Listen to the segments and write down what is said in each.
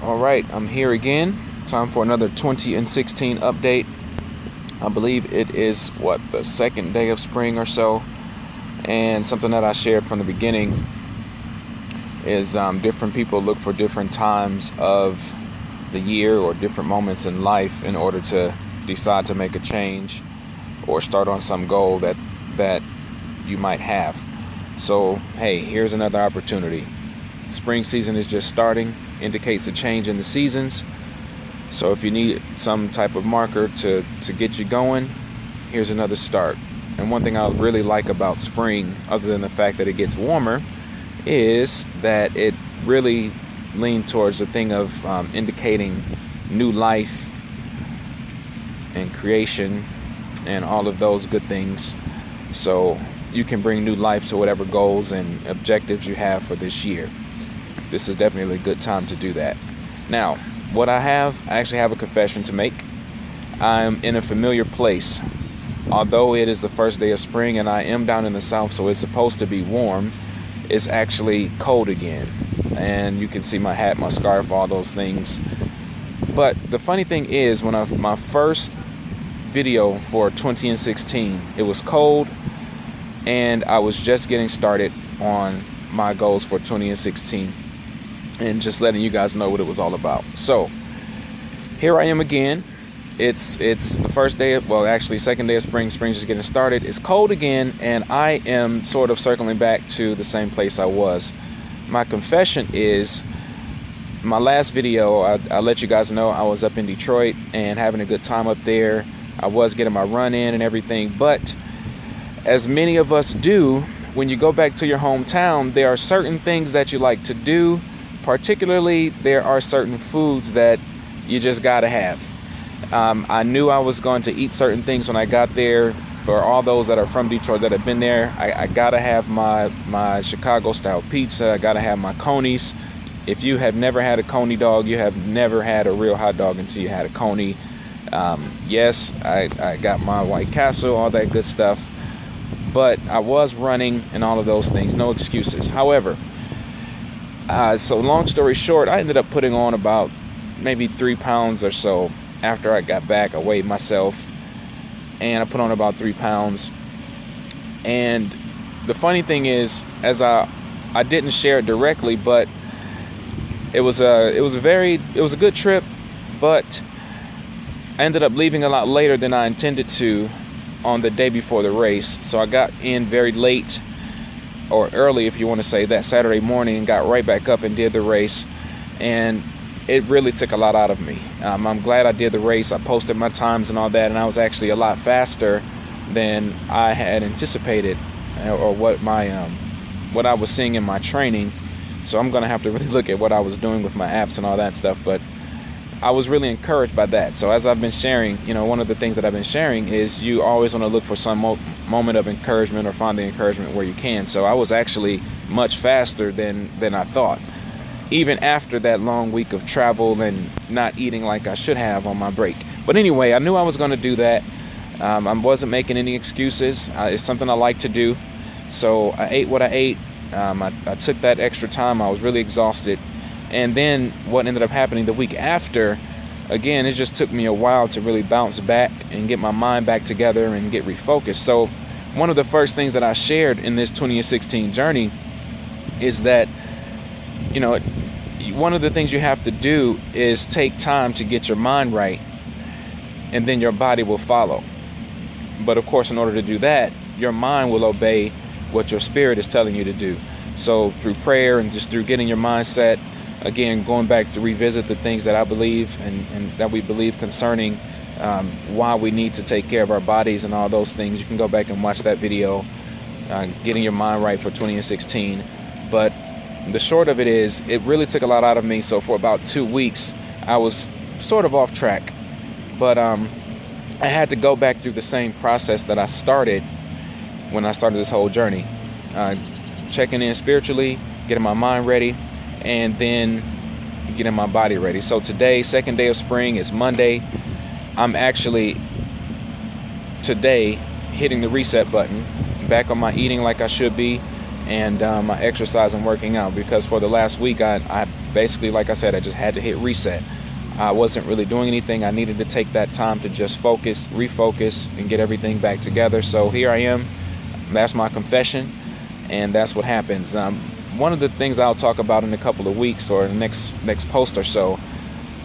All right, I'm here again. Time for another 2016 update. I believe it is, the second day of spring or so. And something that I shared from the beginning is different people look for different times of the year or different moments in life in order to decide to make a change or start on some goal that you might have. So, hey, here's another opportunity. Spring season is just starting, indicates a change in the seasons. So if you need some type of marker to get you going, here's another start. And one thing I really like about spring, other than the fact that it gets warmer, is that it really leans towards the thing of indicating new life and creation and all of those good things. So you can bring new life to whatever goals and objectives you have for this year. This is definitely a good time to do that. Now, what I actually have a confession to make. I'm in a familiar place. Although it is the first day of spring and I am down in the south, so it's supposed to be warm, it's actually cold again. And you can see my hat, my scarf, all those things. But the funny thing is, my first video for 2016, it was cold and I was just getting started on my goals for 2016. And just letting you guys know what it was all about. So here I am again. It's the first day of, second day of spring. Spring's just getting started. It's cold again, and I am sort of circling back to the same place I was. My confession is, my last video, I let you guys know I was up in Detroit and having a good time up there. I was getting my run in and everything, but as many of us do, when you go back to your hometown, there are certain things that you like to do. Particularly, there are certain foods that you just gotta have. I knew I was going to eat certain things when I got there. For all those that are from Detroit that have been there, I gotta have my Chicago style pizza. I gotta have my Coney's. If you have never had a Coney dog, you have never had a real hot dog until you had a Coney. Yes, I got my White Castle, all that good stuff. But I was running and all of those things, no excuses. However, so long story short, I ended up putting on about maybe 3 pounds or so. After I got back, I weighed myself and I put on about 3 pounds. And the funny thing is, as I didn't share it directly, but it was a good trip, but I ended up leaving a lot later than I intended to on the day before the race. So I got in very late, or early if you want to say that, Saturday morning, and got right back up and did the race, and it really took a lot out of me. I'm glad I did the race. I posted my times and all that, and I was actually a lot faster than I had anticipated, or what I was seeing in my training. So I'm gonna have to really look at what I was doing with my apps and all that stuff, but I was really encouraged by that. So as I've been sharing, one of the things that I've been sharing is you always want to look for some moment of encouragement or find the encouragement where you can. So I was actually much faster than I thought, even after that long week of travel and not eating like I should have on my break. But anyway, I knew I was going to do that. I wasn't making any excuses. It's something I like to do. So I ate what I ate. I took that extra time. I was really exhausted. And then what ended up happening the week after, again, it just took me a while to really bounce back and get my mind back together and get refocused. So one of the first things that I shared in this 2016 journey is that, one of the things you have to do is take time to get your mind right, and then your body will follow. But of course, in order to do that, your mind will obey what your spirit is telling you to do. So through prayer and just through getting your mindset, again, going back to revisit the things that I believe and that we believe concerning why we need to take care of our bodies and all those things. You can go back and watch that video, getting your mind right for 2016. But the short of it is, it really took a lot out of me. So for about 2 weeks, I was sort of off track. But I had to go back through the same process that I started when I started this whole journey. Checking in spiritually, getting my mind ready, and then getting my body ready. So today, second day of spring, is Monday. I'm actually today hitting the reset button, back on my eating like I should be, and my exercise and working out, because for the last week I basically, like I said, I just had to hit reset. I wasn't really doing anything. I needed to take that time to just focus, refocus, and get everything back together. So here I am. That's my confession, and that's what happens. One of the things I'll talk about in a couple of weeks or the next post or so,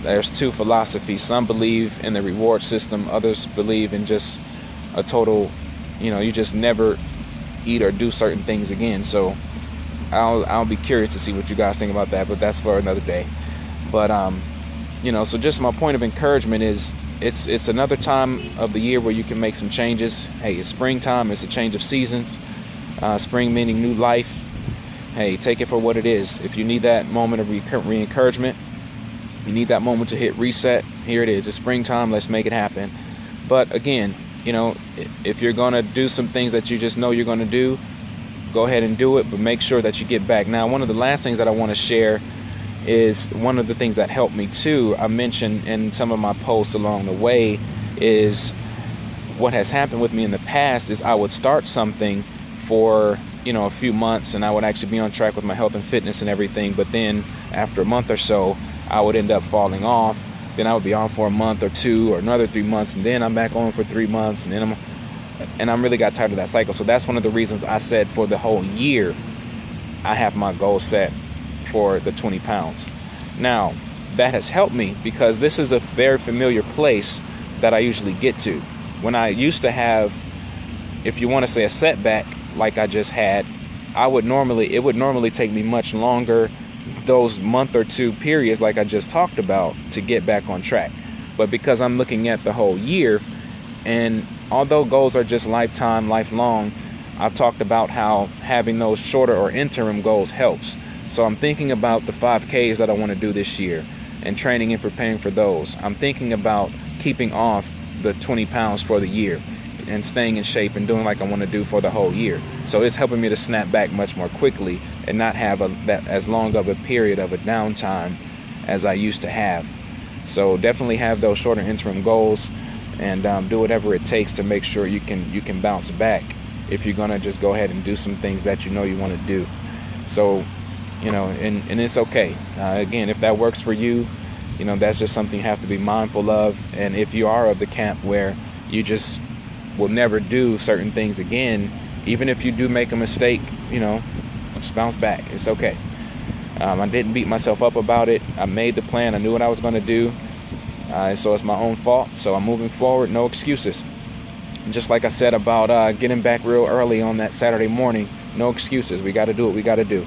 there's two philosophies. Some believe in the reward system. Others believe in just a total, you just never eat or do certain things again. So I'll be curious to see what you guys think about that, but that's for another day. But so just my point of encouragement is it's another time of the year where you can make some changes. Hey, it's springtime. It's a change of seasons. Spring meaning new life. Hey, take it for what it is. If you need that moment of re-encouragement, you need that moment to hit reset, here it is. It's springtime. Let's make it happen. But again, if you're going to do some things that you just know you're going to do, go ahead and do it, but make sure that you get back. Now, one of the last things that I want to share is one of the things that helped me too. I mentioned in some of my posts along the way is what has happened with me in the past is I would start something for a few months, and I would actually be on track with my health and fitness and everything, but then after a month or so I would end up falling off. Then I would be on for a month or two or another 3 months, and then I'm back on for 3 months, and then I'm really got tired of that cycle. So that's one of the reasons I said for the whole year I have my goal set for the 20 pounds. Now, that has helped me because this is a very familiar place that I usually get to. When I used to have, if you want to say a setback like I just had, it would normally take me much longer, those month or two periods like I just talked about, to get back on track. But because I'm looking at the whole year, and although goals are just lifelong, I've talked about how having those shorter or interim goals helps. So I'm thinking about the 5Ks that I want to do this year and training and preparing for those. I'm thinking about keeping off the 20 pounds for the year and staying in shape and doing like I want to do for the whole year. So it's helping me to snap back much more quickly and not have that as long of a period of a downtime as I used to have. So definitely have those shorter interim goals and do whatever it takes to make sure you can bounce back if you're gonna just go ahead and do some things that you want to do. So and it's okay. Again, if that works for you, that's just something you have to be mindful of. And if you are of the camp where you just will never do certain things again, even if you do make a mistake, just bounce back. It's okay. I didn't beat myself up about it. I made the plan. I knew what I was going to do. So it's my own fault. So I'm moving forward. No excuses. And just like I said about getting back real early on that Saturday morning, no excuses. We got to do what we got to do.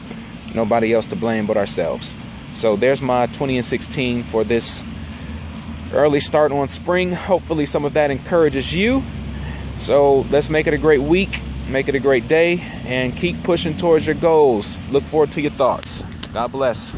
Nobody else to blame but ourselves. So there's my 20 and 16 for this early start on spring. Hopefully some of that encourages you. So let's make it a great week, make it a great day, and keep pushing towards your goals. Look forward to your thoughts. God bless.